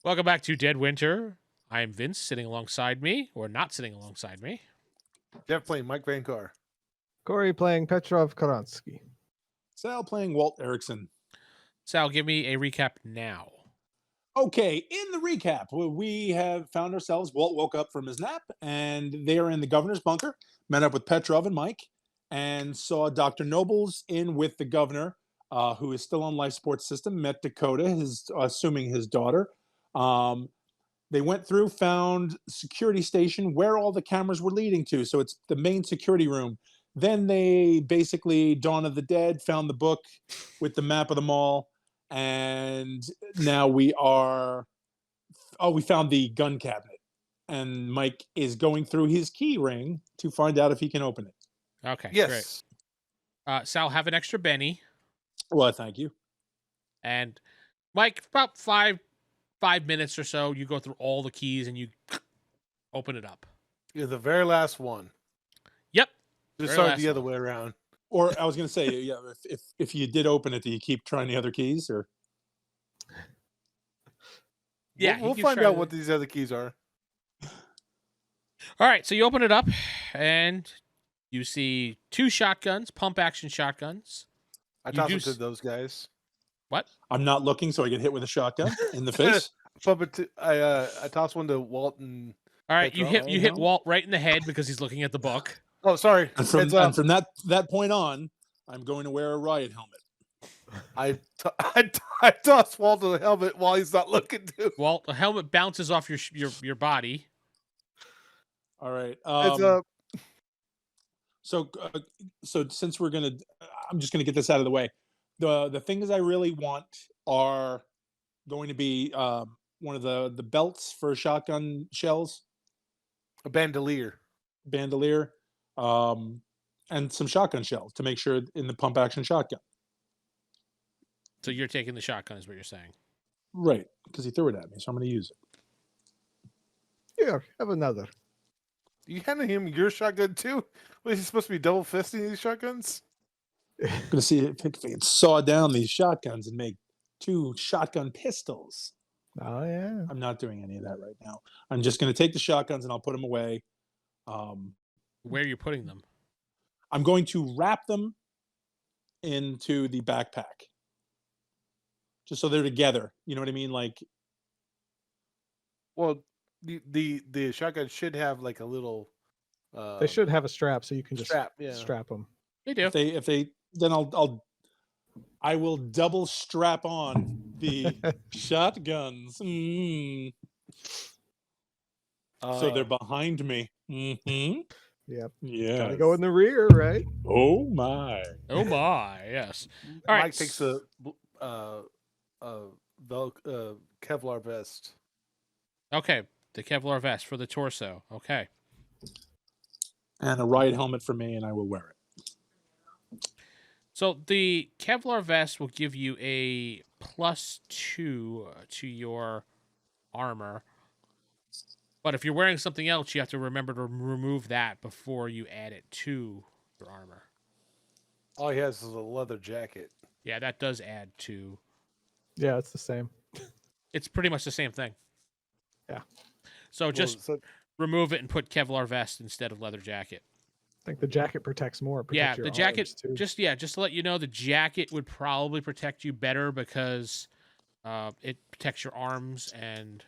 Welcome back to DeadWinter. I am Vince, sitting alongside me, or not sitting alongside me. Jeff playing Mike Vankar. Corey playing Petrov Karansky. Sal playing Walt Erickson. Sal, give me a recap now. Okay, in the recap, we have found ourselves, Walt woke up from his nap, and they are in the governor's bunker, met up with Petrov and Mike, and saw Dr. Nobles in with the governor, who is still on life support system, met Dakota, assuming his daughter. They went through, found security station where all the cameras were leading to. So it's the main security room. Then they basically, Dawn of the Dead, found the book with the map of the mall. And now we found the gun cabinet. And Mike is going through his key ring to find out if he can open it. Okay, Yes. great. Sal, have an extra Benny. Well, thank you. And Mike, about five minutes or so, you go through all the keys and you open it up. You're the very last one. Yep. Just Very start last the other one. way around. Or I was going to say, yeah, if you did open it, do you keep trying the other keys? Or Yeah, We'll find out what these other keys are. All right, so you open it up and you see 2 shotguns, pump action shotguns. I You tossed do it to s- those guys. What? I'm not looking, so I get hit with a shotgun in the face. I tossed one to Walt and. All right, you Petrov, hit Walt right in the head because he's looking at the book. Oh, sorry. And from, Heads up. and from that point on, I'm going to wear a riot helmet. I tossed Walt the helmet while he's not looking too. Walt, the helmet bounces off your body. All right. Heads up. So since I'm just gonna get this out of the way. The things I really want are going to be one of the belts for shotgun shells, A bandolier. bandolier, and some shotgun shells to make sure in the pump action shotgun. So you're taking the shotgun, is what you're saying. Right, because he threw it at me, so I'm going to use it. Here, have another. You handed him your shotgun too? What, is he supposed to be double fisting these shotguns? I'm going to see if I can saw down these shotguns and make 2 shotgun pistols. Oh, yeah. I'm not doing any of that right now. I'm just going to take the shotguns and I'll put them away. Where are you putting them? I'm going to wrap them into the backpack, just so they're together. You know what I mean? Like, Well, the shotgun should have like a little. They should have a strap so you can just strap them. They do. if they then I will double strap on the shotguns. So they're behind me. Mm-hmm. Yep. Yeah. Gotta go in the rear, right? Oh my. Oh my, yes. All right. Mike takes a Kevlar vest. Okay, the Kevlar vest for the torso. Okay. And a riot helmet for me, and I will wear it. So the Kevlar vest will give you a +2 to your armor. But if you're wearing something else, you have to remember to remove that before you add it to your armor. All he has is a leather jacket. Yeah, that does add to. Yeah, it's the same. It's pretty much the same thing. Yeah. So just remove it and put Kevlar vest instead of leather jacket. I think the jacket protects more. It Yeah, protects your the jacket. arms, too. Just to let you know, the jacket would probably protect you better because it protects your arms and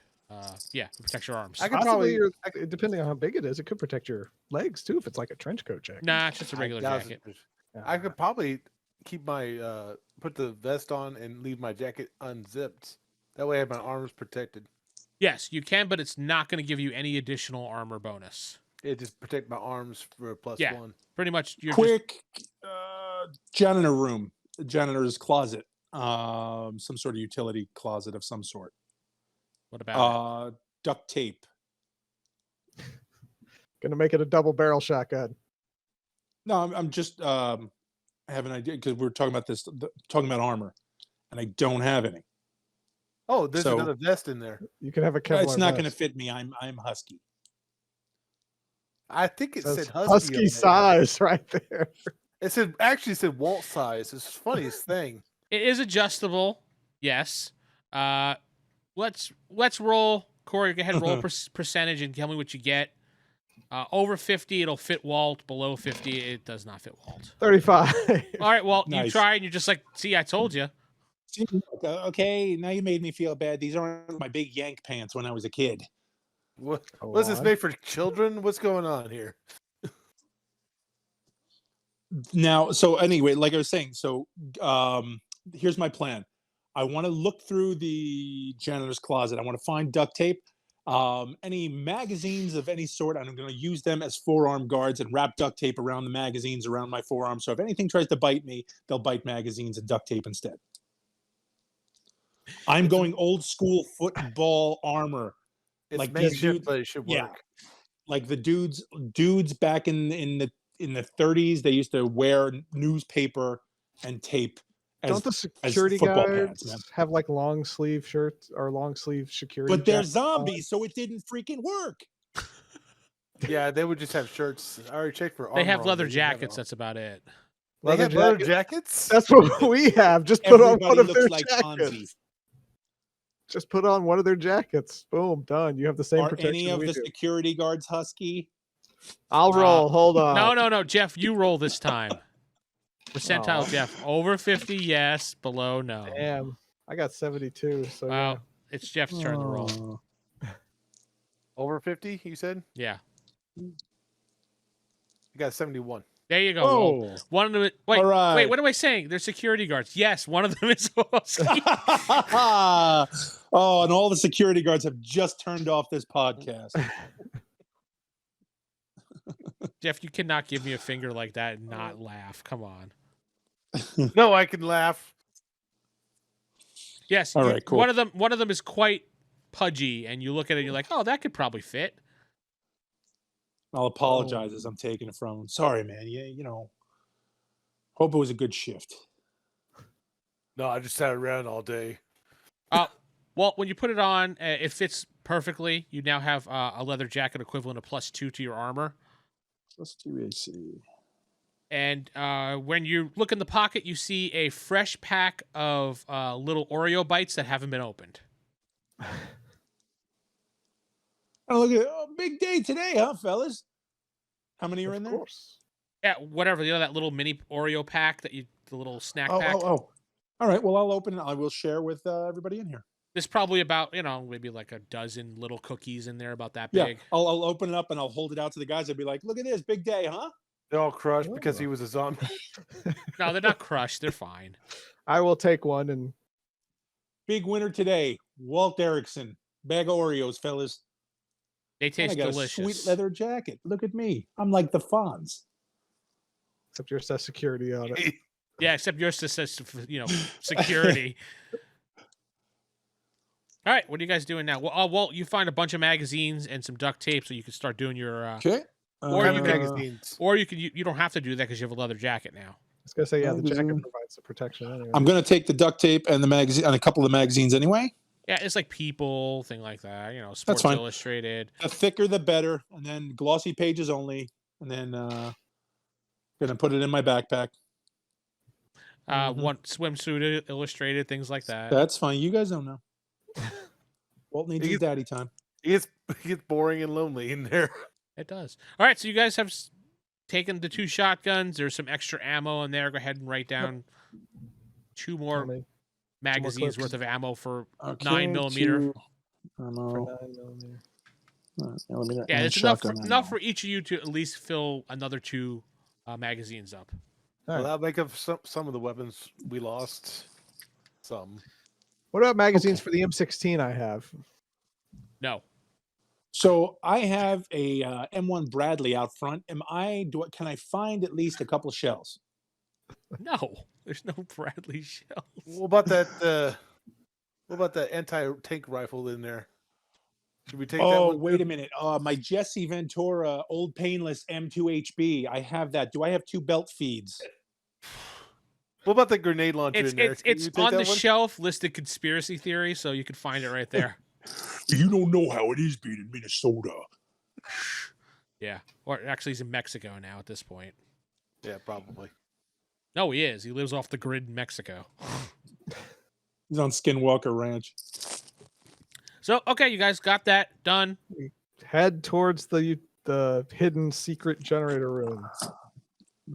it protects your arms. I could Possibly, probably, depending on how big it is, it could protect your legs too if it's like a trench coat jacket. Nah, it's just a regular jacket. I could probably keep my put the vest on and leave my jacket unzipped. That way I have my arms protected. Yes, you can, but it's not going to give you any additional armor bonus. It just protect my arms for a +1. Pretty much. You're Quick janitor room, janitor's closet, some sort of utility closet of some sort. What about duct tape? Gonna make it a double barrel shotgun. No, I'm just I have an idea because we're talking about talking about armor, and I don't have any. Oh, there's another vest in there. You can have a Kevlar It's not vest. going to fit me. I'm husky. I think it Says said husky size right there. It said Walt size. It's the funniest thing. It is adjustable. Yes. let's roll. Corey, go ahead and roll a percentage and tell me what you get. Over 50, it'll fit Walt. Below 50, it does not fit Walt. 35. All right, Walt, you Nice. try and you're just like, see, I told you. Okay, now you made me feel bad. These aren't my big yank pants when I was a kid. Was this made for children? What's going on here? Now, so anyway, like I was saying, so here's my plan. I want to look through the janitor's closet. I want to find duct tape, any magazines of any sort. I'm going to use them as forearm guards and wrap duct tape around the magazines around my forearm. So if anything tries to bite me, they'll bite magazines and duct tape instead. I'm going old school football armor. It's like makeshift, but it should work. Yeah, like the dudes back in the 30s, they used to wear newspaper and tape. Don't the security football guards pads, man. have like long sleeve shirts or long sleeve security? But they're jackets on? zombies, so it didn't freaking work. Yeah, they would just have shirts. I already checked for armor. They have on leather them. They have jackets. all- That's about it. They have leather jackets? That's what we have. Just put on one Everybody of their looks like jackets. Fonzie. Just put on one of their jackets. Boom, done. You have the same Are protection any of we the do. security guards husky? I'll roll. Hold on. No, Jeff, you roll this time. Percentile, Oh. Jeff. Over 50, yes. Below, no. Damn, I got 72. So Wow. yeah. It's Jeff's turn to roll. Oh. Over 50, you said? Yeah. You got 71. There you go. Walt. Oh. One of them. Wait, All right. wait. What am I saying? They're security guards. Yes, one of them is husky. Oh, and all the security guards have just turned off this podcast. Jeff, you cannot give me a finger like that and not laugh. Come on. No, I can laugh. Yes. All you- right, cool. One of them is quite pudgy, and you look at it, and you're like, oh, that could probably fit. I'll apologize as I'm taking it from him. Sorry, man. Yeah, hope it was a good shift. No, I just sat around all day. Well, when you put it on, it fits perfectly. You now have a leather jacket equivalent of +2 to your armor. Let's do AC. And when you look in the pocket, you see a fresh pack of little Oreo bites that haven't been opened. Oh, look at it. Oh, big day today, huh, fellas? How many are in Of there? course. Yeah, whatever. You know that little mini Oreo pack the little snack Oh, pack. oh. All right. Well, I'll open it. I will share with everybody in here. There's probably about maybe like a dozen little cookies in there, about that Yeah, big. I'll open it up and I'll hold it out to the guys. I'll be like, "Look at this, big day, huh?" They're all crushed because he was a zombie. No, they're not crushed. They're fine. I will take one and Big winner today, Walt Erickson. Bag of Oreos, fellas. They And taste I got delicious. a sweet leather jacket. Look at me. I'm like the Fonz. except yours says security on it. Yeah, except yours just says security. All right, what are you guys doing now? Well, you find a bunch of magazines and some duct tape, so you can start doing your. Okay. Or you can- magazines. Or you don't have to do that because you have a leather jacket now. I was gonna say, yeah, the jacket Magazine. provides the protection anyway. I'm gonna take the duct tape and the magazine and a couple of the magazines anyway. Yeah, it's like People, thing like that. That's Sports fine. Illustrated. The thicker, the better. And then glossy pages only. And then gonna put it in my backpack. Mhm. One swimsuit illustrated, things like that. That's fine. You guys don't know. Walt needs his He's- daddy time. It gets boring and lonely in there. It does. All right, so you guys have taken the 2 shotguns. There's some extra ammo in there. Go ahead and write down 2 How more many? magazines clips. worth of ammo for Okay, 9mm. 2 For ammo. 9mm. Millimeter Yeah, and it's enough shotgun enough ammo. for each of you to at least fill another 2 magazines up. Well, Alright. that'll make up some of the weapons we lost. Some. What about magazines Okay. for the M16 I have? No. So I have a M1 Bradley out front. Can I find at least a couple shells? No. There's no Bradley shells. What about that? What about that anti-tank rifle in there? Should we take that Oh, one? wait a minute. My Jesse Ventura Old Painless M2HB. I have that. Do I have 2 belt feeds? What about the grenade launcher It's in there? it's Can it's you take on the that one? shelf listed conspiracy theory, so you can find it right there. You don't know how it is being in Minnesota. Yeah. Or actually he's in Mexico now at this point. Yeah, probably. No, he is. He lives off the grid in Mexico. He's on Skinwalker Ranch. So okay, you guys got that done. Head towards the hidden secret generator room.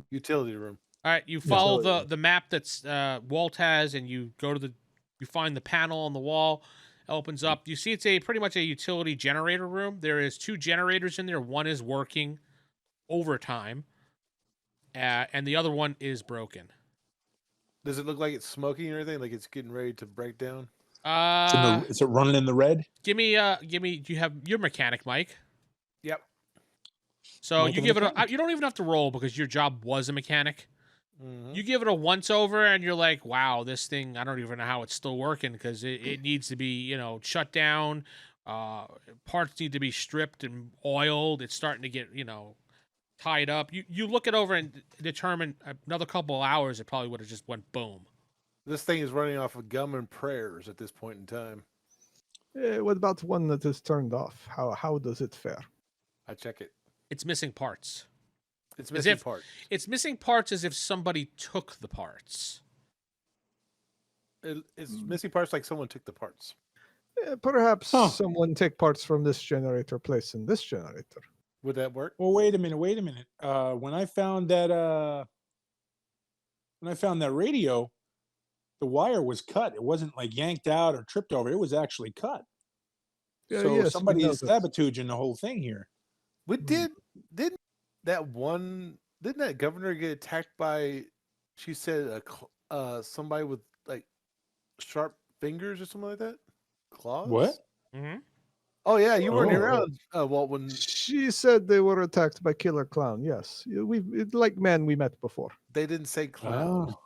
Utility room. All right, you Yeah. follow So, the map that's Walt has, and you go to you find the panel on the wall. It opens up. You see, it's pretty much a utility generator room. There is 2 generators in there. One is working overtime, and the other one is broken. Does it look like it's smoking or anything? Like it's getting ready to break down? Is it running in the red? Give me. Do you have your mechanic, Mike? Yep. So Mike you the give it. mechanic. You don't even have to roll because your job was a mechanic. Mm-hmm. You give it a once over, and you're like, "Wow, this thing! I don't even know how it's still working because it needs to be, shut down. Parts need to be stripped and oiled. It's starting to get, tied up. You look it over and determine another couple of hours, it probably would have just went boom. This thing is running off of gum and prayers at this point in time. what about one that is turned off? How does it fare? I check it. It's missing parts. It's As missing if- part. It's missing parts as if somebody took the parts. It's missing parts like someone took the parts. Perhaps Huh. someone take parts from this generator, place in this generator. Would that work? Well, wait a minute. When I found that radio, the wire was cut. It wasn't like yanked out or tripped over. It was actually cut. Yeah, So yes, we somebody know is that. sabotaging the whole thing here. We didn't that governor get attacked by, she said, somebody with like sharp fingers or something like that? Claws? What? Mm-hmm. Oh yeah, you weren't Oh. around, Walt, when She said they were attacked by Killer Clown. Yes, like men we met before. they didn't say clown. Oh.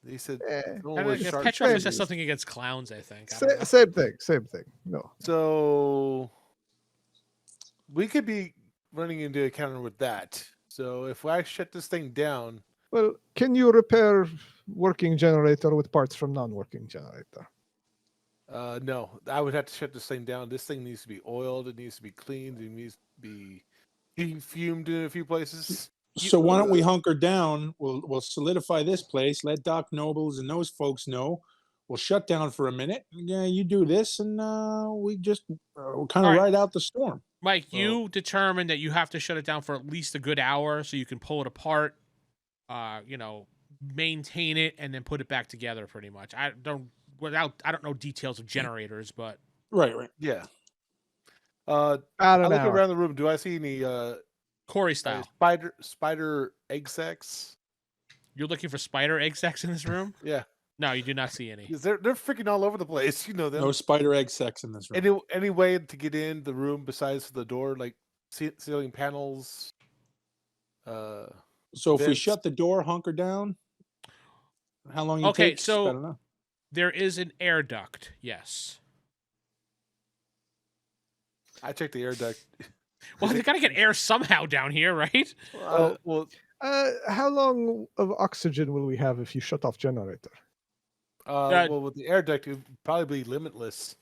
They said Eh, someone with sharp Petrov just has fingers. something against clowns, I think. I don't know. same thing. Same thing. No. So we could be running into a counter with that. So if I shut this thing down, Well, can you repair working generator with parts from non-working generator? no, I would have to shut this thing down. This thing needs to be oiled. It needs to be cleaned. It needs to be defumed in a few places. So why don't we hunker down? We'll solidify this place. Let Doc Nobles and those folks know. We'll shut down for a minute. Yeah, you do this, and we just we'll kind All of right. ride out the storm. Mike, you determined that you have to shut it down for at least a good hour so you can pull it apart, maintain it, and then put it back together pretty much. I don't know details of generators, but Right. Yeah. About I an look hour. around the room. Do I see any Corey style. spider egg sacs? You're looking for spider egg sacs in this room? Yeah, No, you do not see any. 'cause they're freaking all over the place. You know them. No spider egg sex in this room. Any way to get in the room besides the door, like ceiling panels? So if we vents. shut the door, hunker down. How long you Okay, take? so- I don't know. There is an air duct, yes. I checked the air duct. Well, they gotta get air somehow down here, right? Well, How long of oxygen will we have if you shut off generator? well, with the air duct, it would probably be limitless.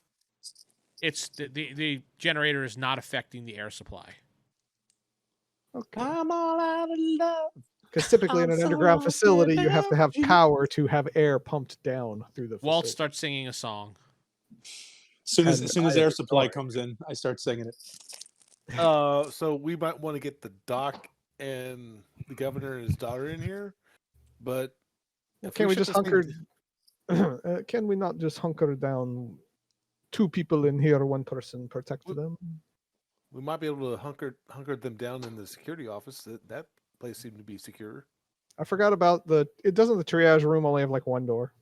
It's the generator is not affecting the air supply. Okay. I'm all out of love. Because typically in I'm an so underground facility, you have to have thirsty. power to have air pumped down through the Walt facility. starts singing a song. As And soon as I air am supply sorry. comes in, I start singing it. So we might want to get the doc and the governor and his daughter in here, but if Can we shut just this thing hunker? Can we not just hunker down? 2 people in here, 1 person protect them. we might be able to hunker them down in the security office. That place seemed to be secure. I forgot about the triage room only have like 1 door?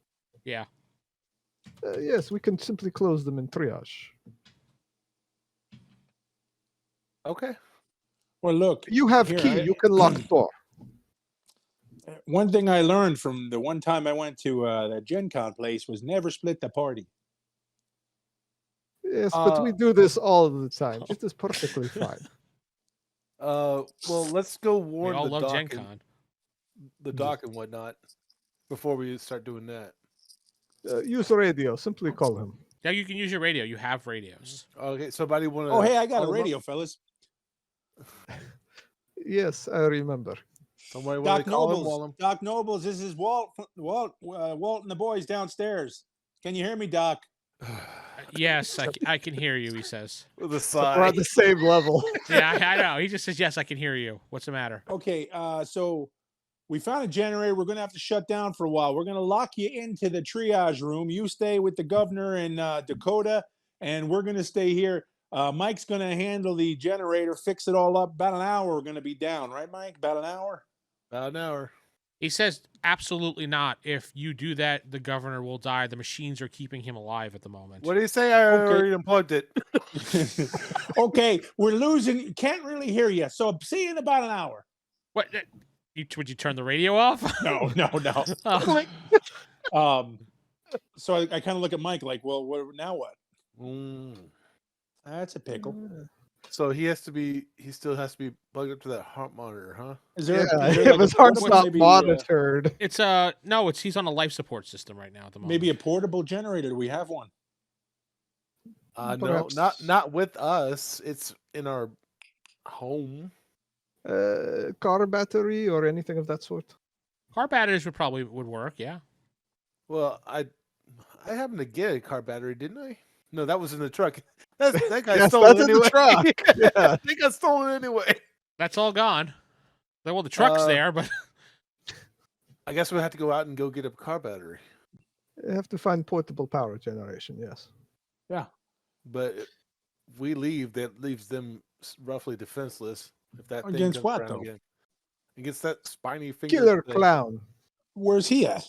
Yeah. Yes, we can simply close them in triage. Okay. Well, look, You have Here, key. I- You can lock door. one thing I learned from the one time I went to that Gen Con place was never split the party. Yes, but we do this all the time. It is perfectly fine. Well, let's go We warn all the love doc Gen and, Con. the doc and whatnot before we start doing that. Use radio. Simply call him. Yeah, you can use your radio. You have radios. Okay. Somebody want to? Oh, hey, I got a radio, fellas. Yes, I remember. Somebody want Doc to call him Nobles. while I'm. Doc Nobles, this is Walt and the boys downstairs. Can you hear me, Doc? Yes, I can hear you, he says. With a So we're sigh. on the same level. Yeah, I know. He just says, yes, I can hear you. What's the matter? Okay, so we found a generator. We're going to have to shut down for a while. We're going to lock you into the triage room. You stay with the governor in Dakota, and we're going to stay here. Mike's going to handle the generator, fix it all up. About an hour, we're going to be down, right, Mike? About an hour? About an hour. He says, absolutely not. If you do that, the governor will die. The machines are keeping him alive at the moment. What do you say? I already unplugged it. Okay, we're losing. Can't really hear you. So see you in about an hour. What? Would you turn the radio off? No. Oh. So I kind of look at Mike like, well, now what? Mm. That's a pickle. So he still has to be plugged up to that heart monitor, huh? Is there? Yeah, Is there it like was a hard to portable, not maybe, monitored. It's no, he's on a life support system right now at the moment. maybe a portable generator. Do we have one? No, Perhaps. not with us. It's in our home. Car battery or anything of that sort. Car batteries would work, yeah. Well, I happened to get a car battery, didn't I? No, that was in the truck. That guy Yes, stole that's it in the anyway. truck. Yeah. They got stolen anyway. That's all gone. Well, the truck's Uh, there, but I guess we'll have to go out and go get a car battery. You have to find portable power generation, yes. But if we leave, that leaves them roughly defenseless. If that thing Against comes what, around though? again. Against that spiny finger. Killer thing. clown. Where's he at?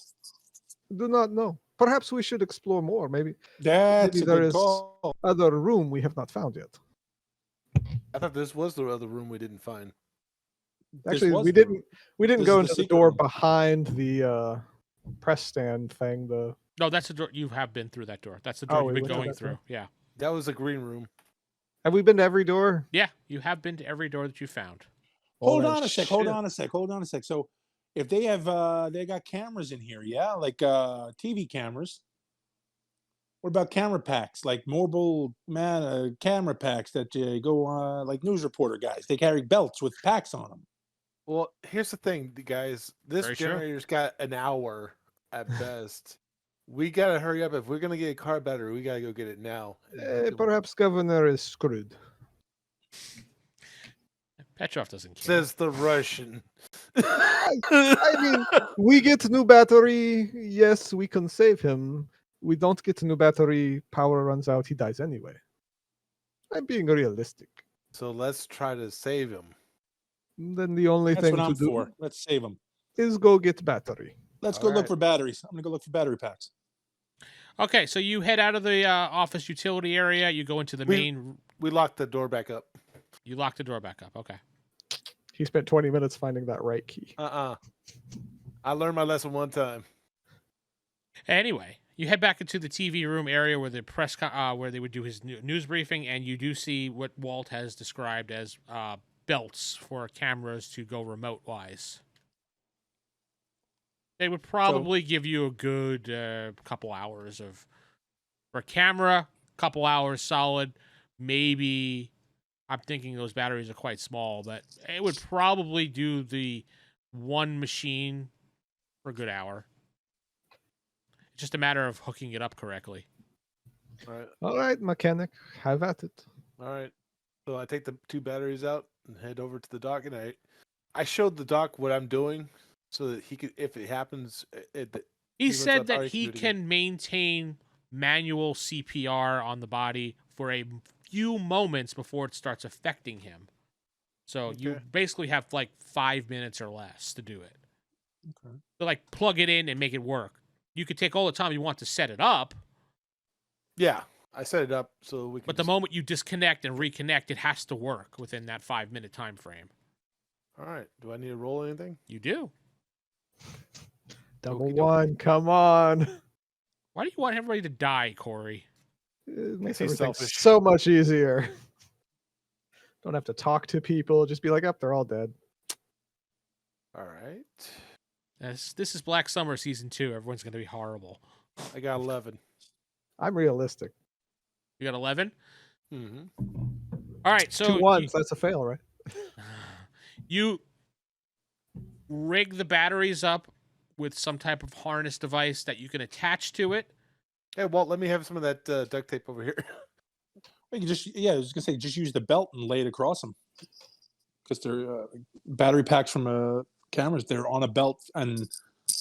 Do not know. Perhaps we should explore more. Maybe That's Maybe a there good is- call. other room we have not found yet. I thought this was the other room we didn't find. This Actually, was we the- didn't this go is the into the secret door room. behind the press stand thing. no, that's the door. You have been through that door. That's the Oh, door we you've been went through going that door? through. Yeah. That was a green room. Have we been to every door? Yeah, you have been to every door that you found. Hold Well, on then a sec. Hold shit. on a sec. Hold on a sec. So, if they have, they got cameras in here, yeah, like TV cameras. What about camera packs, like mobile camera packs that go like news reporter guys? They carry belts with packs on them. Well, here's the thing, guys. This Very true. generator's got an hour at best. We gotta hurry up. If we're gonna get a car battery, we gotta go get it now. Perhaps governor is screwed. Petrov doesn't care. Says the Russian. I mean, we get new battery. Yes, we can save him. We don't get new battery. Power runs out. He dies anyway. I'm being realistic. So let's try to save him. Then the only That's thing what to I'm do for. Let's save them. is go get battery. Let's go All look right. for batteries. I'm gonna go look for battery packs. Okay, so you head out of the office utility area. You go into the We- main. We locked the door back up. You lock the door back up. Okay. He spent 20 minutes finding that right key. I learned my lesson one time. Anyway, you head back into the TV room area where the where they would do his news briefing, and you do see what Walt has described as belts for cameras to go remote wise. They would probably give you a good couple hours of for a camera, couple hours solid. Maybe I'm thinking those batteries are quite small, but it would probably do the one machine for a good hour. It's just a matter of hooking it up correctly. All right, mechanic, have at it. All right. So I take the two batteries out and head over to the dock, and I showed the doc what I'm doing so that he could, if it happens, He He said looks up that how he he can do it again. can maintain manual CPR on the body for a few moments before it starts affecting him. So you Okay. basically have like 5 minutes or less to do it. Okay. So like plug it in and make it work. You could take all the time you want to set it up, yeah, I set it up so we can. but the moment you disconnect and reconnect, it has to work within that 5-minute time frame. All right. Do I need to roll anything? You do. Double Okey doke. one, come on. Why do you want everybody to die, Corey? It makes he's everything selfish. so much easier. Don't have to talk to people. Just be like, up, they're all dead. All right. This is Black Summer Season 2. Everyone's going to be horrible. I got 11. I'm realistic. You got 11? Mm-hmm. All right, so Two ones, that's a fail, right? you rig the batteries up with some type of harness device that you can attach to it Hey, Walt, let me have some of that duct tape over here. You can just I was gonna say just use the belt and lay it across them because they're battery packs from cameras. They're on a belt and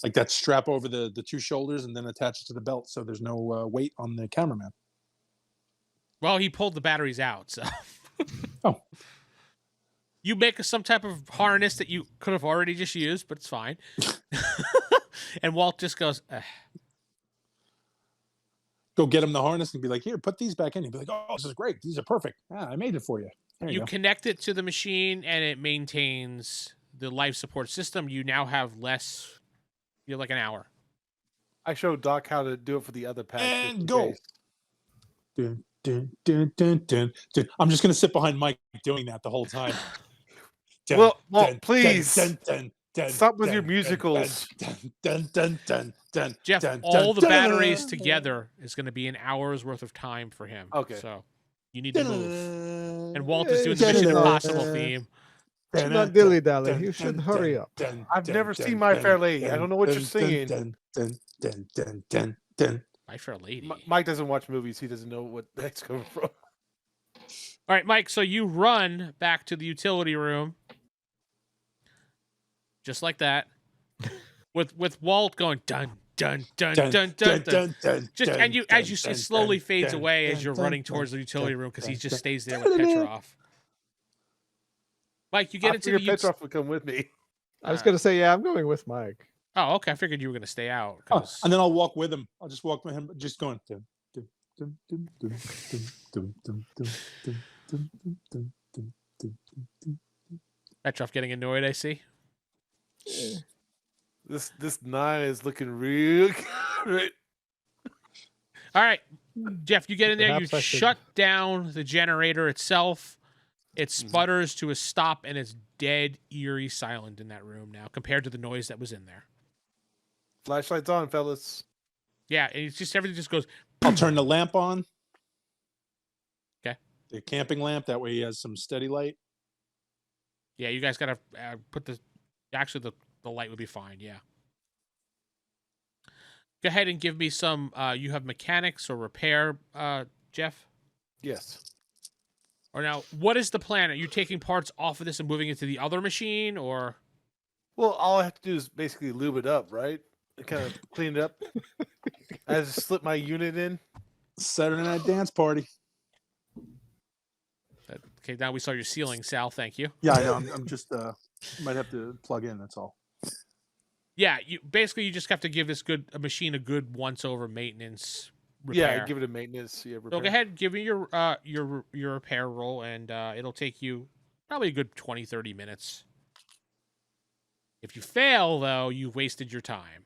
like that strap over the two shoulders and then attach it to the belt so there's no weight on the cameraman. Well, he pulled the batteries out, so. Oh. You make some type of harness that you could have already just used, but it's fine. And Walt just goes, Go get him the harness and be like, here, put these back in. He'd be like, oh, this is great. These are perfect. Yeah, I made it for you. There you You go. connect it to the machine, and it maintains the life support system. You now have less. You have like an hour. I showed Doc how to do it for the other pack. just And in go. case. Dun, dun, dun, dun, dun, dun. I'm just gonna sit behind Mike doing that the whole time. Dun, Well, dun, please. dun, dun, dun, Stop with dun, your dun, musicals. Dun, dun, dun, dun, dun, Jeff, dun, all the dun, batteries dun, together is going to be an hour's worth of time for him. Okay. So you need to dun, move. dun, And Walt is doing the Dun, Mission dun, dun. Impossible theme. Should not dilly-dally. You should hurry up. I've never seen My Fair Lady. I don't know what you're singing. My Fair Lady. Mike doesn't watch movies. He doesn't know what the heck's coming from. All right, Mike. So you run back to the utility room, just like that, with Walt going dun dun dun dun dun dun. Just and you as it slowly fades away as you're running towards the utility room because he just stays there with Petrov. Mike, you get into the Petrov would come with me. I was going to say, yeah, I'm going with Mike. Oh, okay. I figured you were going to stay out. Oh, and then I'll walk with him. I'll just walk with him, just going. Petrov getting annoyed, I see. This 9 is looking real good. All right, Jeff, you get in there. Perhaps You I should- shut down the generator itself. It sputters to a stop, and it's dead, eerie silent in that room now compared to the noise that was in there. Flashlights on, fellas. Yeah, and it's just everything just goes. I'll turn the lamp on. Okay. The camping lamp. That way he has some steady light. Yeah, you guys gotta put the. Actually, the light would be fine. Yeah. Go ahead and give me some. You have mechanics or repair, Jeff? Yes. Or now, what is the plan? Are you taking parts off of this and moving it to the other machine, or? Well, all I have to do is basically lube it up, right? Kind of clean it up. I just slip my unit in. Saturday night dance party. Okay, now we saw your ceiling, Sal. Thank you. Yeah, I know. I'm just might have to plug in. That's all. Yeah, you just have to give this machine a good once over maintenance repair. Yeah, give it a maintenance. Yeah, So go ahead, give me your repair roll, and it'll take you probably a good 20-30 minutes. If you fail, though, you've wasted your time.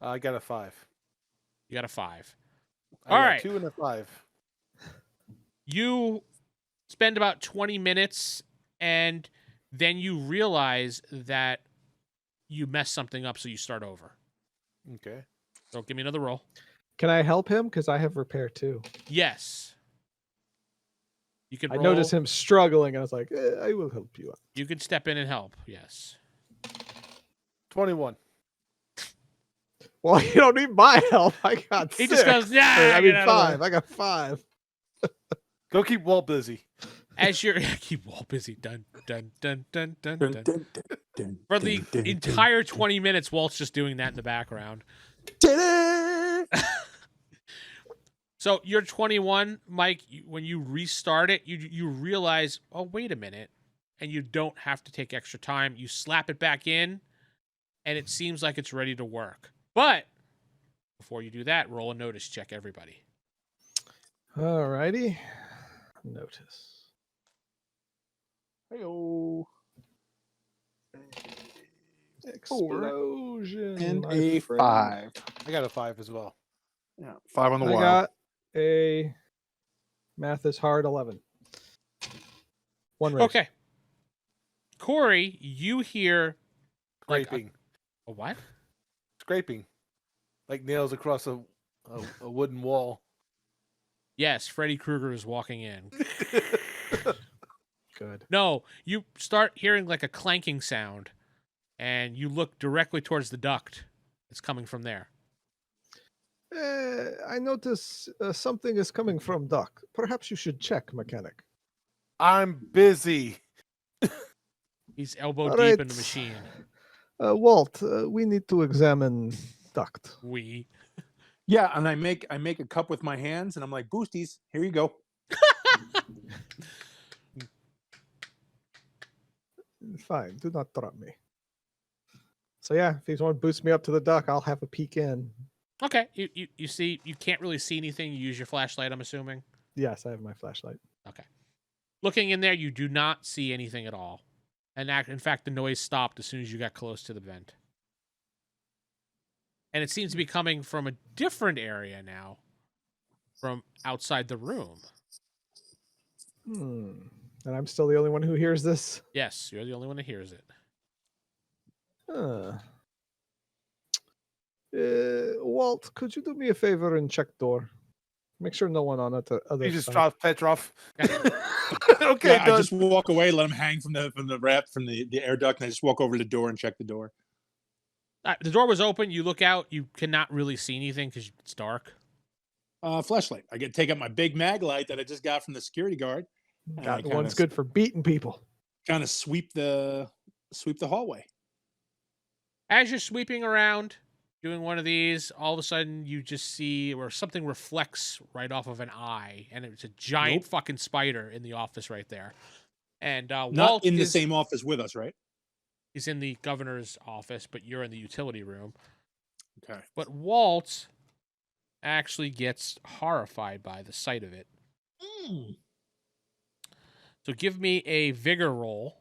I got a 5. You got a 5. I All got right. 2 and a 5. You spend about 20 minutes, and then you realize that you messed something up, so you start over. Okay. So give me another roll. Can I help him? Because I have repair too. Yes. You could I roll. noticed him struggling, and I was like, I will help you out. You could step in and help. Yes. 21. Well, you don't need my help. I got He 6. just goes, nah, I get mean, out of 5. there." I got 5. Go keep Walt busy. As you're keep Walt busy. Dun dun dun dun dun dun. For the entire 20 minutes, Walt's just doing that in the background. So you're 21, Mike. When you restart it, you realize, oh, wait a minute, and you don't have to take extra time. You slap it back in, and it seems like it's ready to work. But before you do that, roll a notice check, everybody. Alrighty. Notice. Hey-o. Explosion. And my a friend. 5. I got a 5 as well. Yeah, 5 on the I wild. got a math is hard 11. One raise. Okay. Corey, you hear like Scraping. a what? Scraping. Like nails across a wooden wall. Yes, Freddy Krueger is walking in. Good. No, you start hearing like a clanking sound, and you look directly towards the duct. It's coming from there. I notice something is coming from Doc. Perhaps you should check, mechanic. I'm busy. He's elbow All deep right. in the machine. Walt, we need to examine duct. We. Yeah, and I make a cup with my hands, and I'm like, "Boosties, here you go." Fine, do not drop me. So yeah, if you want to boost me up to the duct, I'll have a peek in. Okay. You see, you can't really see anything. You use your flashlight, I'm assuming. Yes, I have my flashlight. Okay. Looking in there, you do not see anything at all. And in fact, the noise stopped as soon as you got close to the vent. And it seems to be coming from a different area now, from outside the room. And I'm still the only one who hears this? Yes, you're the only one that hears it. Walt, could you do me a favor and check door? Make sure no one on the other You just side. dropped Petrov. Okay, Yeah, I done. just walk away, let him hang from the wrap from the air duct, and I just walk over to the door and check the door. The door was open. You look out. You cannot really see anything because it's dark. Flashlight. I take out my big mag light that I just got from the security guard. and I Got kinda one's good for beating people. Kind of sweep the hallway. As you're sweeping around, doing one of these, all of a sudden you just see where something reflects right off of an eye, and it's a giant fucking spider in the office right there. And Not Walt in the same office with us, right? He's in the governor's office, but you're in the utility room. Okay. But Walt actually gets horrified by the sight of it. So give me a vigor roll.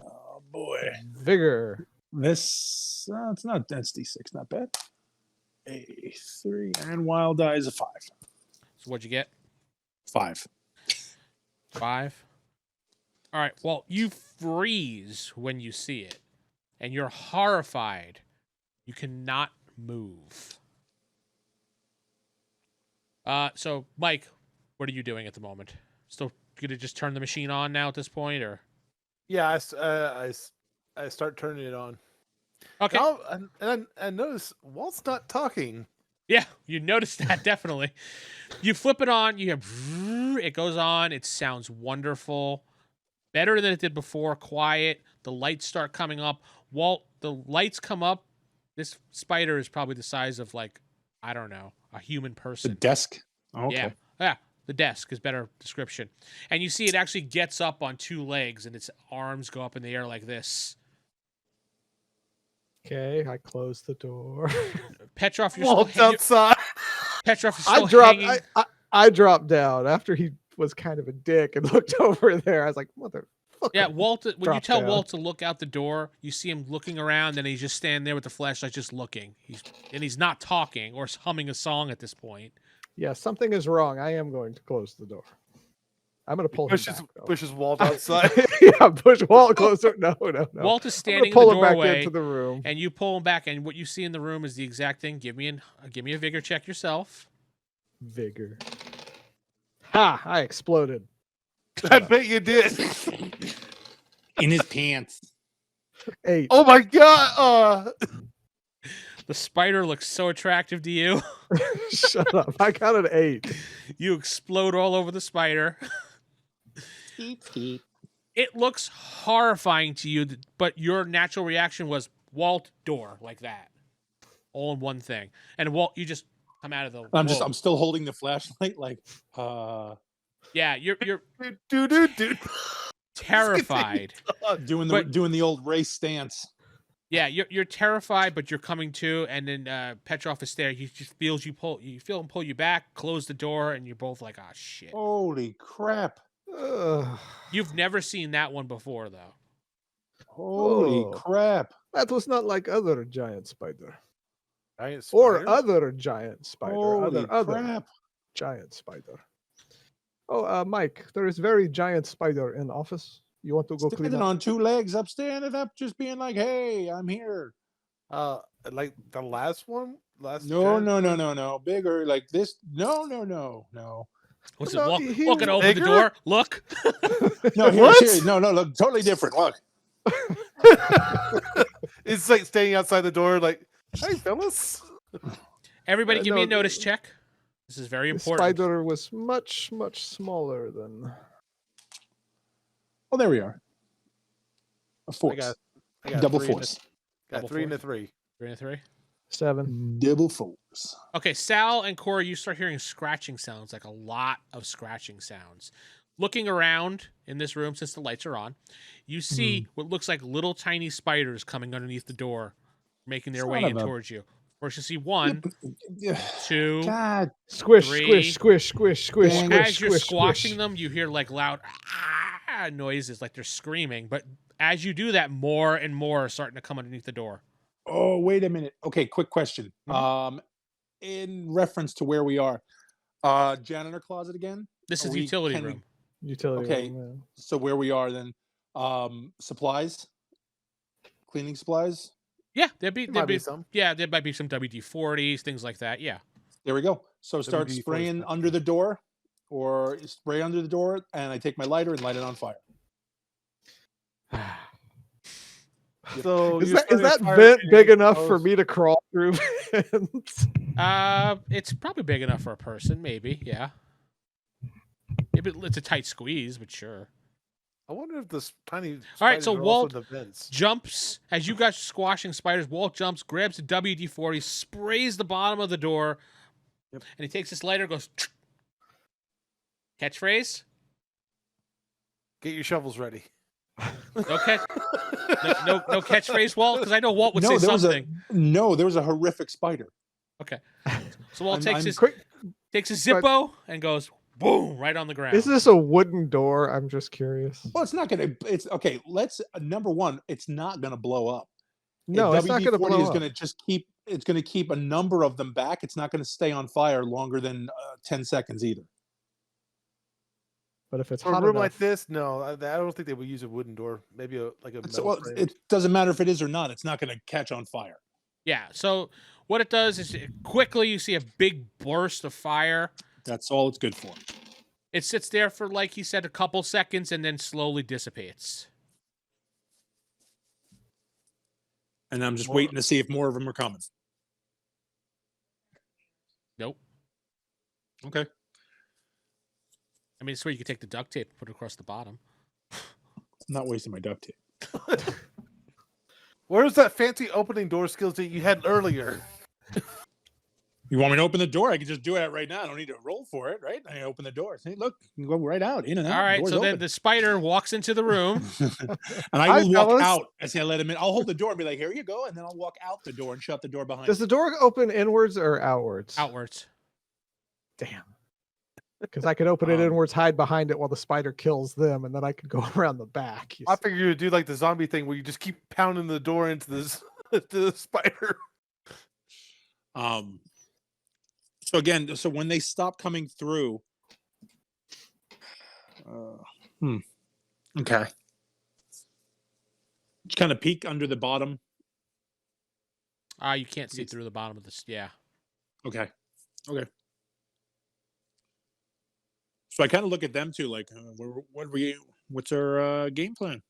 Oh boy. Vigor. This that's D6, not bad. A 3 and wild die is a 5. So what'd you get? 5. 5. All right. Well, you freeze when you see it, and you're horrified. You cannot move. So Mike, what are you doing at the moment? Still gonna just turn the machine on now at this point, or? Yeah, I start turning it on. Okay. Now, and notice Walt's not talking. Yeah, you noticed that definitely. You flip it on, you have it goes on. It sounds wonderful, better than it did before. Quiet. The lights start coming up. Walt, the lights come up. This spider is probably the size of, like, I don't know, a human The person. desk. Okay. Yeah. The desk is better description. And you see it actually gets up on 2 legs, and its arms go up in the air like this. Okay, I close the door. Petrov, you're Walt's still outside. Petrov is still I dropped. hanging. I dropped down after he was kind of a dick and looked over there. I was like, motherfucker. Yeah, Walt. When you Drop tell down. Walt to look out the door, you see him looking around, and he's just standing there with the flashlight, just looking. He's not talking or humming a song at this point. Yeah, something is wrong. I am going to close the door. I'm going to pull him back. Though. Pushes Walt outside. Yeah, push Walt closer. No. Walt is I'm standing gonna in pull the him back doorway, into the room. and you pull him back, and what you see in the room is the exact thing. Give me a vigor check yourself. Vigor. Ha! I exploded. I bet you did. In his pants. 8. Oh my god! The spider looks so attractive to you. Shut up! I got an 8. You explode all over the spider. It looks horrifying to you, but your natural reaction was Walt, door, like that, all in one thing. And Walt, you just come out of the. I'm still holding the flashlight, like. Yeah, you're Dude. terrified. Doing the old race stance. Yeah, you're terrified, but you're coming to, and then Petrov is there. He just feels you feel him pull you back, close the door, and you're both like, "Oh shit!" Holy crap! You've never seen that one before, though. Holy crap! That was not like other giant spider. Giant Or spider? other giant spider. Holy other crap! giant spider. Oh, Mike, there is very giant spider in office. You want to go clean Standing up? on 2 legs, up, standing up, just being like, "Hey, I'm here." Like the last one? No, giant- no, bigger, like this. No. What's No, it? he Walking was over the bigger? door. Look. No, What? here, no, look, totally different. Look, It's like standing outside the door, like, "Hey, fellas." Everybody, give me a No, notice check. This is very The important. spider was much, much smaller than. Oh, there we are. A I force. got Double 3 and a- force. Got Double 3 and a force. 3. 3 and a 3. 7. Double force. Okay, Sal and Corey, you start hearing scratching sounds, like a lot of scratching sounds. Looking around in this room, since the lights are on, you see what looks like little tiny spiders coming underneath the door, making their way Son in of a- towards you. First, you see 1, Yeah. 2. God. Squish, 3. squish, squish, squish, squish, Dang. squish, As you're squish, squashing squish. them, you hear like loud noises, like they're screaming. But as you do that, more and more are starting to come underneath the door. Oh, wait a minute. Okay, quick question. Mhm. In reference to where we are, janitor closet again. This Are is the utility can room. Utility Okay. room, So where we are then, supplies, cleaning supplies. Yeah, There might be some. there might be some WD-40s, things like that. Yeah. There we go. So start WD-40 spraying stuff. under the door, or spray under the door, and I take my lighter and light it on fire. So Is you that started vent fire big grenade enough for close. me to crawl through vents? It's probably big enough for a person, maybe. Yeah. Maybe it's a tight squeeze, but sure. I wonder if this tiny All right, spiders so are also Walt in the vents. jumps as you guys are squashing spiders. Walt jumps, grabs a WD-40, sprays the bottom of the door, Yep. and he takes his lighter, goes. Catchphrase? Get your shovels ready. Okay. No catchphrase, Walt, because I know Walt would say there something. there was a horrific spider. Okay. So Walt I'm Quick, takes his Zippo and goes boom right on the ground. is this a wooden door? I'm just curious. Well, it's not gonna. It's okay. Let's number one. It's not gonna blow up. No, it's not going to WD-40 blow is up. going to just keep. It's going to keep a number of them back. It's not going to stay on fire longer than 10 seconds either. But if it's For a hot room enough, like this, no, I don't think they would use a wooden door. Maybe like a So, metal well, frame. it doesn't matter if it is or not. It's not going to catch on fire. Yeah. So what it does is quickly you see a big burst of fire. That's all it's good for. It sits there for, like he said, a couple seconds and then slowly dissipates. And I'm just waiting to see if more of them are coming. Nope. Okay. I mean, it's where you could take the duct tape and put it across the bottom. I'm not wasting my duct tape. Where's that fancy opening door skills that you had earlier? You want me to open the door? I can just do it right now. I don't need to roll for it, right? I open the door. See, look, you can go right out, in and out. All right. Door's So then open. the spider walks into the room. And I Hi, will walk fellas. out as I let him in. I'll hold the door and be like, here you go. And then I'll walk out the door and shut the door behind does me. the door open inwards or outwards? Outwards. Damn. Because I could open it Um, inwards, hide behind it while the spider kills them, and then I could go around the back. you I see. figured you would do like the zombie thing where you just keep pounding the door into this to the spider. So again, so when they stop coming through, okay, just kind of peek under the bottom. You can't see It's- through the bottom of this. Yeah. Okay. So I kind of look at them too, like, what's our game plan?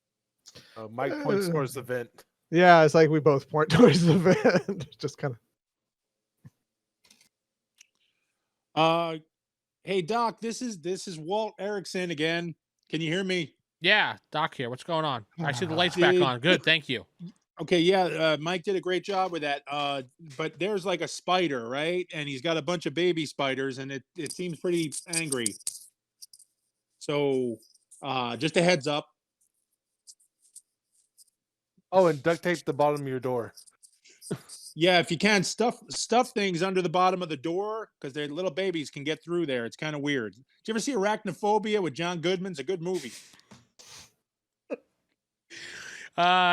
Mike points towards the vent. Yeah, it's like we both point towards the vent. Just kind of. Hey Doc, this is Walt Erickson again. Can you hear me? Yeah. Doc here. What's going on? I see the lights back Did- on. Good. Thank you. Okay, yeah, Mike did a great job with that. But there's like a spider, right? And he's got a bunch of baby spiders, and it seems pretty angry. So, just a heads up. Oh, and duct tape the bottom of your door. Yeah, if you can stuff things under the bottom of the door because their little babies can get through there. It's kind of weird. Did you ever see Arachnophobia with John Goodman? It's a good movie.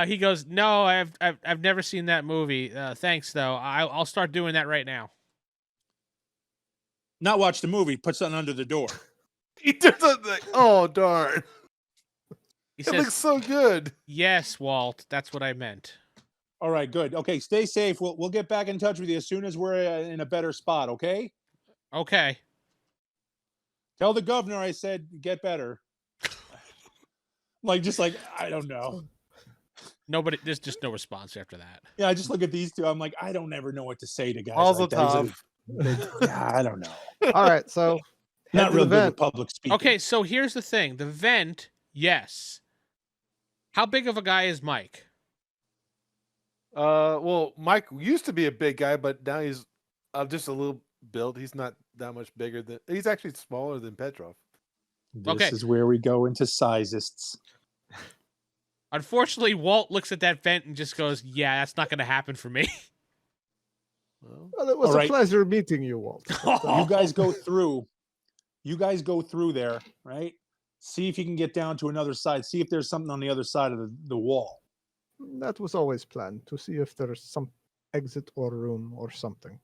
He goes, no, I've never seen that movie. Thanks though. I'll start doing that right now. Not watch the movie. Put something under the door. He does like, oh darn! He It says, looks so good. yes, Walt. That's what I meant. All right, good. Okay, stay safe. We'll get back in touch with you as soon as we're in a better spot. Okay. Okay. Tell the governor I said get better. Like just like I don't know. Nobody. There's just no response after that. Yeah, I just look at these two. I'm like, I don't ever know what to say to guys Also like that. tough. Yeah, I don't know. All right, so head Not to real the good vent. with public speaking. Okay, so here's the thing: the vent, yes. How big of a guy is Mike? Well, Mike used to be a big guy, but now he's just a little build. He's not that much bigger than. He's actually smaller than Petrov. This Okay. is where we go into sizeists. Unfortunately, Walt looks at that vent and just goes, "Yeah, that's not going to happen for me." Well, Well, it was All a right. pleasure meeting you, Walt. You guys go through. You guys go through there, right? See if you can get down to another side. See if there's something on the other side of the wall. That was always planned, to see if there's some exit or room or something.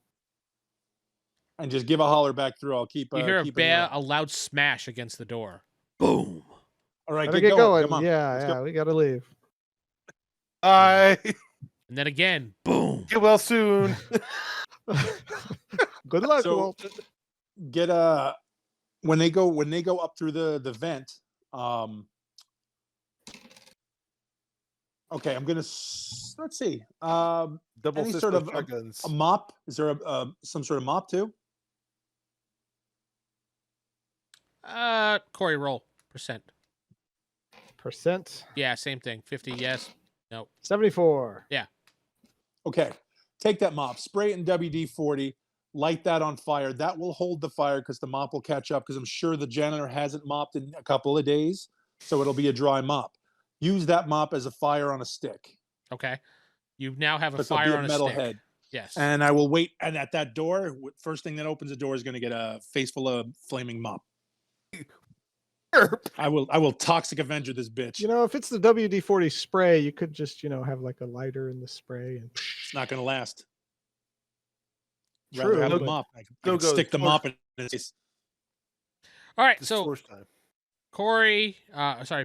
And just give a holler back through. I'll keep. You hear keep an ear out. a loud smash against the door. Boom. All right, Better get get going. going. Come on. Yeah, Let's yeah, go. we gotta leave. I And then again, boom. get well soon. Good luck, So- Walt. Get when they go up through the vent. Okay, I'm gonna let's see. Double Any system sort of shotguns. A mop? Is there some sort of mop too? Corey, roll percent. Percent Yeah, same thing. 50, yes. 74. Okay, take that mop, spray it in WD-40, light that on fire. That will hold the fire because the mop will catch up. Because I'm sure the janitor hasn't mopped in a couple of days, so it'll be a dry mop. Use that mop as a fire on a stick. Okay. You now have a But there'll be fire a on a metal stick. head. Yes. And I will wait. And at that door, first thing that opens the door is going to get a face full of flaming mop. I will toxic avenger this bitch. You know, if it's the WD-40 spray, you could just, have like a lighter in the spray and It's not going to last. True, Rather have a but- mop. I Go, can go, stick the torch. mop in his face. All right. It's So torch time. Corey,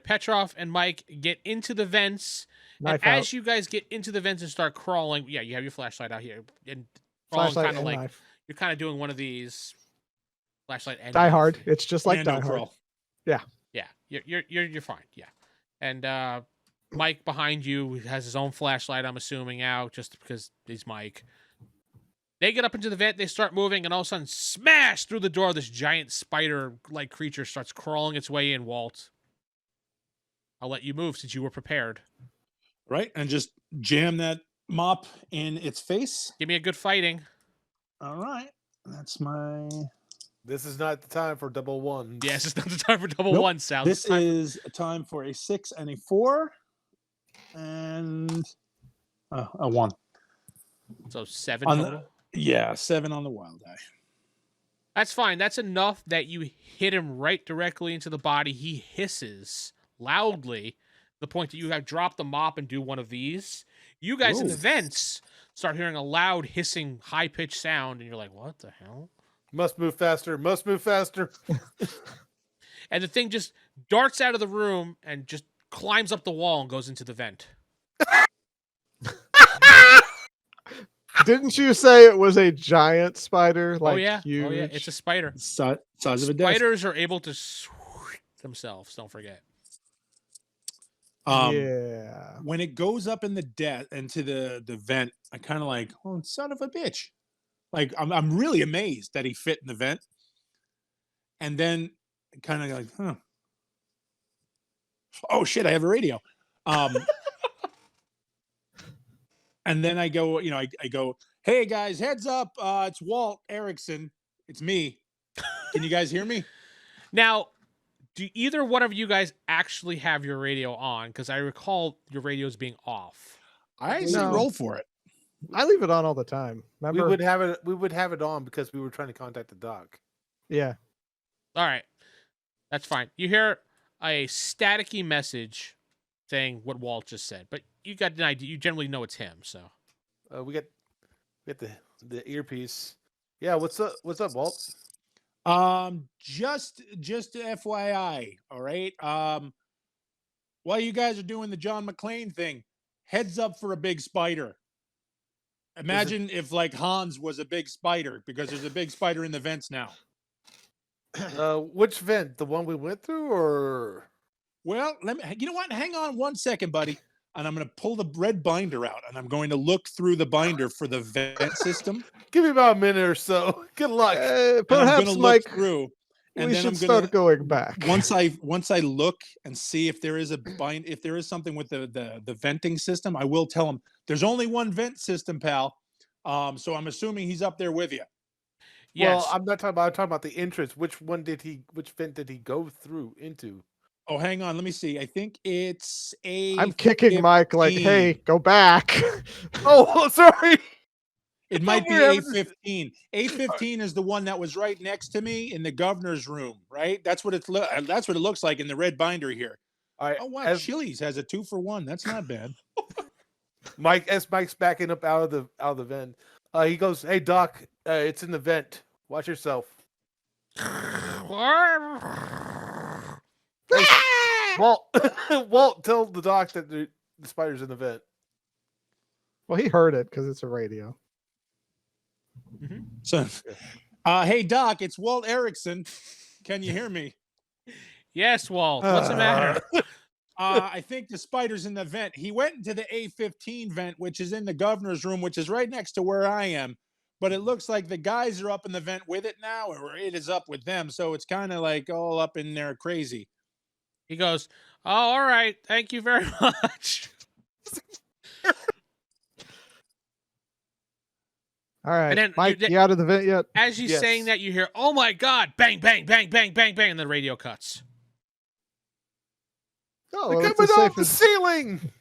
Petrov and Mike get into the vents. knife And out. as you guys get into the vents and start crawling, yeah, you have your flashlight out here. And crawling Flashlight kind of and like, knife. you're kind of doing one of these flashlight and Die knife. Hard. It's just like Mando Die Hard. crawl. Yeah, you're fine. Yeah, and Mike behind you has his own flashlight. I'm assuming out just because he's Mike. They get up into the vent. They start moving, and all of a sudden, smash through the door. This giant spider-like creature starts crawling its way in. Walt, I'll let you move since you were prepared. Right? And just jam that mop in its face. Give me a good fighting. All right. That's my. This is not the time for double ones. Yes, it's not the time for double Nope. one, Sal. This It's time is a time for a 6 and a 4. And a 1. so 7 On total. Yeah, 7 on the wild die. That's fine. That's enough that you hit him right directly into the body. He hisses loudly, to the point that you have dropped the mop and do one of these. You guys in the Ooh. vents start hearing a loud hissing, high-pitched sound, and you're like, "What the hell?" Must move faster. Must move faster. And the thing just darts out of the room and just climbs up the wall and goes into the vent. Didn't you say it was a giant spider? Like oh yeah, huge? it's a spider. Size of a desk. Spiders are able to swoosh themselves. Don't forget. Yeah. When it goes up in the into the vent, I kind of like, oh, son of a bitch. Like I'm really amazed that he fit in the vent. And then kind of like, huh. Oh shit, I have a radio. And then I go, I go, hey guys, heads up, it's Walt Erickson. It's me. Can you guys hear me? Now, do either one of you guys actually have your radio on? Because I recall your radios being off. I say No. roll for it. I leave it on all the time. Remember? We would have it on because we were trying to contact the doc. Yeah. All right. That's fine. You hear a staticky message saying what Walt just said, but you got an idea. You generally know it's him, so. We got the earpiece. Yeah, what's up? What's up, Walt? Just FYI, all right. While you guys are doing the John McClane thing, heads up for a big spider. Imagine if like Hans was a big spider, because there's a big spider in the vents now. Which vent? The one we went through, or Well, you know what? Hang on one second, buddy. and I'm going to pull the red binder out, and I'm going to look through the binder for the vent system. Give me about a minute or so. Good luck. And I'm Perhaps, going to Mike, look through, and we then should I'm start going going back. once I look and see if there is if there is something with the venting system, I will tell him there's only one vent system, pal. So I'm assuming he's up there with you. Yes. Well, I'm not talking about. I'm talking about the entrance. Which vent did he go through into? Oh, hang on, let me see. I think it's I'm kicking Mike like, hey, go back. Oh, sorry. It might be We're having A15. A15 is the one that was right next to me in the governor's room, right? That's what it looks like in the red binder here. All right. Oh wow, As Chili's has a 2-for-1. That's not bad. Mike's backing up out of the vent, he goes, "Hey Doc, it's in the vent. Watch yourself." Hey, Walt, Walt, tell the Doc that the spider's in the vent. Well, he heard it because it's a radio. So, hey Doc, it's Walt Erickson. Can you hear me? Yes, Walt. What's the matter? I think the spider's in the vent. He went into the A15 vent, which is in the governor's room, which is right next to where I am. But it looks like the guys are up in the vent with it now, or it is up with them. So it's kind of like all up in there crazy. He goes, "Oh, all right. Thank you very much." All right, And then Mike, you out of the vent yet? As he's Yes. saying that, you hear, "Oh my God, bang, bang, bang, bang, bang, bang," and the radio cuts. Oh, They're well, it's coming a off safe. the ceiling.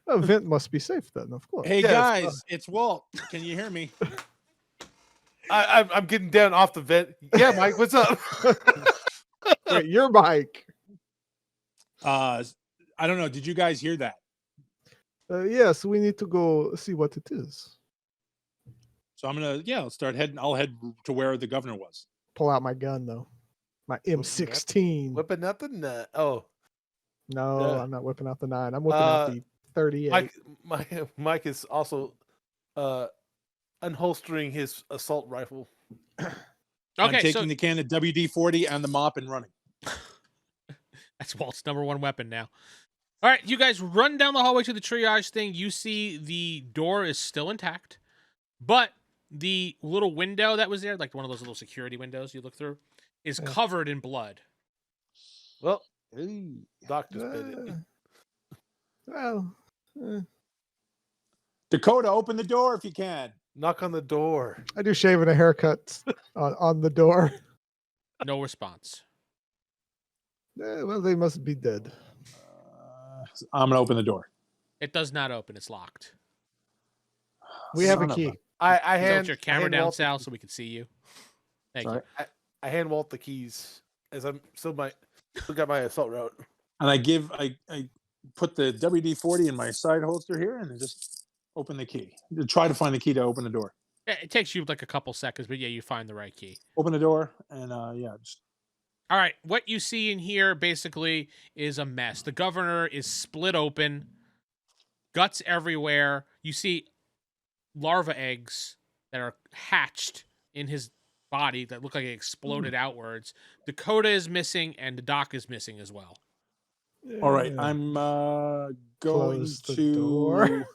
A vent must be safe then, of course. Hey Yes. guys, it's Walt. Can you hear me? I'm getting down off the vent. Yeah, Mike, what's up? Wait, you're Mike. I don't know. Did you guys hear that? Yes, we need to go see what it is. So I'm gonna I'll head to where the governor was. Pull out my gun though. My M16. Whipping out the nut. Oh, No, Yeah. I'm not whipping out the 9. I'm whipping out the 38. Mike is also unholstering his assault rifle. Okay, I'm taking so the can of WD-40 and the mop and running. that's Walt's number one weapon now. All right, you guys run down the hallway to the triage thing. You see the door is still intact, but the little window that was there, like one of those little security windows you look through, is Yeah. covered in blood. Well, Doc just bit it. Well, Dakota, open the door if you can. Knock on the door. I do shaving a haircut on the door. No response. Well, they must be dead. I'm gonna open the door. It does not open. It's locked. We have a Son of key. I Tilt hand your camera hand down Walt south so we can see you. Thank you. Sorry. I hand Walt the keys as I'm still got my assault route. And I put the WD-40 in my side holster here and I just open the key. Try to find the key to open the door. It takes you like a couple seconds, but yeah, you find the right key. Open the door and just All right, what you see in here basically is a mess. The governor is split open, guts everywhere. You see larva eggs that are hatched in his body that look like it exploded outwards. Dakota is missing, and the Doc is missing as well. all right. Yeah. I'm going Close the to door.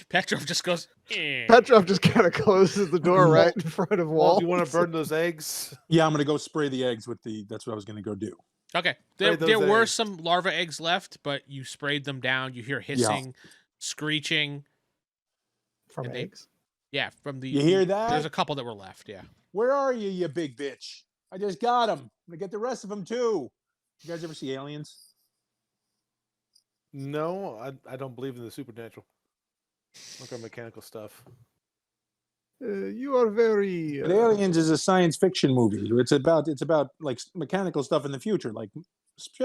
Petrov just goes, "Eh." Petrov just kind of closes the door right in front of Walt, Walt. do you want to burn those eggs? Yeah, I'm gonna go spray the eggs with that's what I was gonna go do. Okay, Spray there those were eggs. some larva eggs left, but you sprayed them down. You hear hissing, screeching. From and they- eggs? Yeah, from the. You hear that? There's a couple that were left, yeah. Where are you, you big bitch? I just got him. I'm gonna get the rest of them too. You guys ever see Aliens? No, I don't believe in the supernatural. Look at mechanical stuff. You are very. But Aliens is a science fiction movie. It's about like mechanical stuff in the future, like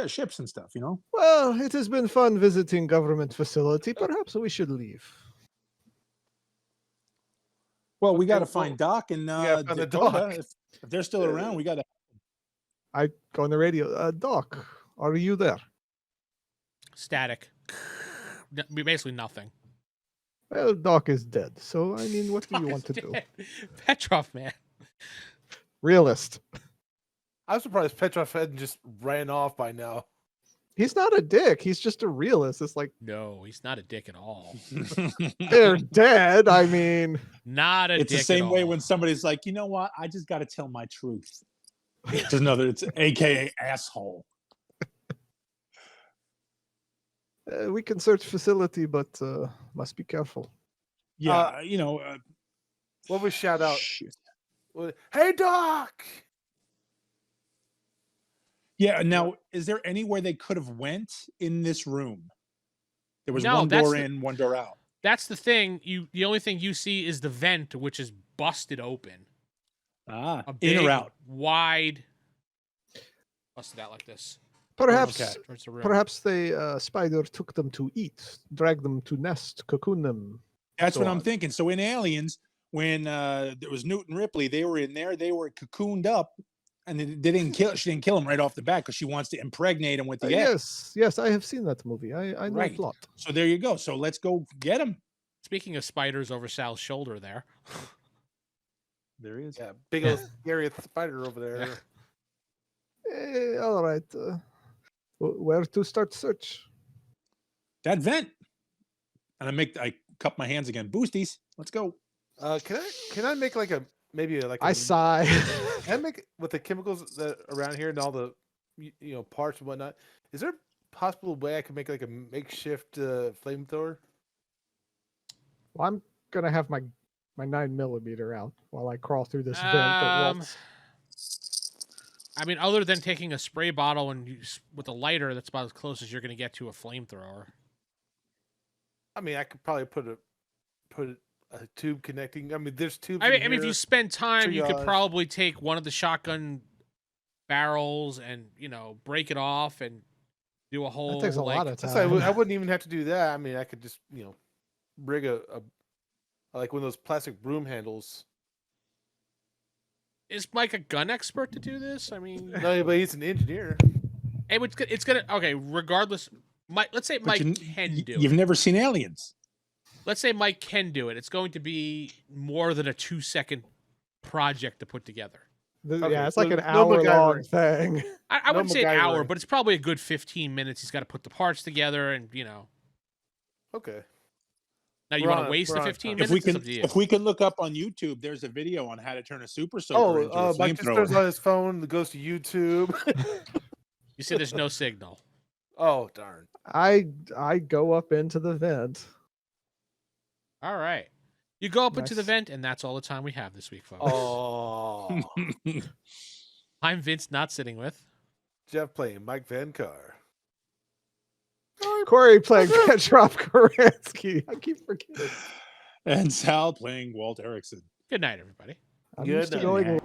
ships and stuff. You know. Well, it has been fun visiting government facility. Perhaps we should leave. Well, we got to well, find Doc and find the Dakota. Doc. If they're still around, we got to. I go on the radio. Doc, are you there? Static. Basically nothing. Well, Doc is dead. So, I mean, what do you want to do? Petrov, man. Realist. I'm surprised Petrov hadn't just ran off by now. He's not a dick. He's just a realist. It's like No, he's not a dick at all. they're dead. I mean, Not a It's dick the same at way all. when somebody's like, you know what? I just got to tell my truth. It's AKA asshole. we can search facility, but must be careful. Yeah, What was shout out? shit. Hey, Doc! Yeah. Now, is there anywhere they could have went in this room? There was No, one that's door the- in, one door out. That's the thing. The only thing you see is the vent, which is busted open. Ah, A in big, or out? wide, busted out like this. Perhaps, Okay. Towards the room. perhaps the spider took them to eat, dragged them to nest, cocoon them. That's so what I'm on. thinking. So in Aliens, when there was Newton Ripley, they were in there. They were cocooned up, and they didn't kill. She didn't kill him right off the bat because she wants to impregnate him with the egg. Yes, I have seen that movie. I know Right. the plot. So there you go. So let's go get him. Speaking of spiders over Sal's shoulder there. There he is. Yeah, big old scary spider over there. All right. Where to start search? That vent. And I cup my hands again. Boosties. Let's go. Can I make like a maybe like I a, sigh. Can I make with the chemicals that around here and all the parts and whatnot? Is there a possible way I can make like a makeshift flamethrower? Well, I'm gonna have my 9mm out while I crawl through this vent. Um, That I mean, other than taking a spray bottle and with a lighter, that's about as close as you're going to get to a flamethrower. I mean, I could probably put a tube connecting. I mean, there's tubes. I in mean, if here. you spend time, you could triage. probably take one of the shotgun barrels and break it off and do a whole. takes a like, lot of That's time. I wouldn't even have to do that. I mean, I could just rig a like one of those plastic broom handles. Is Mike a gun expert to do this? I mean, No, but he's an engineer. it's gonna okay. Regardless, Mike. Let's say But Mike you- can do You've it. never seen Aliens. Let's say Mike can do it. It's going to be more than a 2-second project to put together. Okay, Yeah, it's like so an no hour-long MacGyvering. thing. I No wouldn't say an hour, MacGyvering. but it's probably a good 15 minutes. He's got to put the parts together, and Okay. Now you We're want on to it. waste We're the on 15 time. minutes? If we It's can, up to you. if we can look up on YouTube, there's a video on how to turn a super soaker into a Mike just turns flamethrower. on his phone, goes to YouTube. You see, there's no signal. Oh darn! I go up into the vent. All right. You go up into the Nice. vent, and that's all the time we have this week, folks. Oh, I'm Vince, not sitting with. Jeff playing Mike Van Car. Corey playing Petrov Koransky. I keep forgetting. And Sal playing Walt Erickson. Good night, everybody. I'm Good used to night. going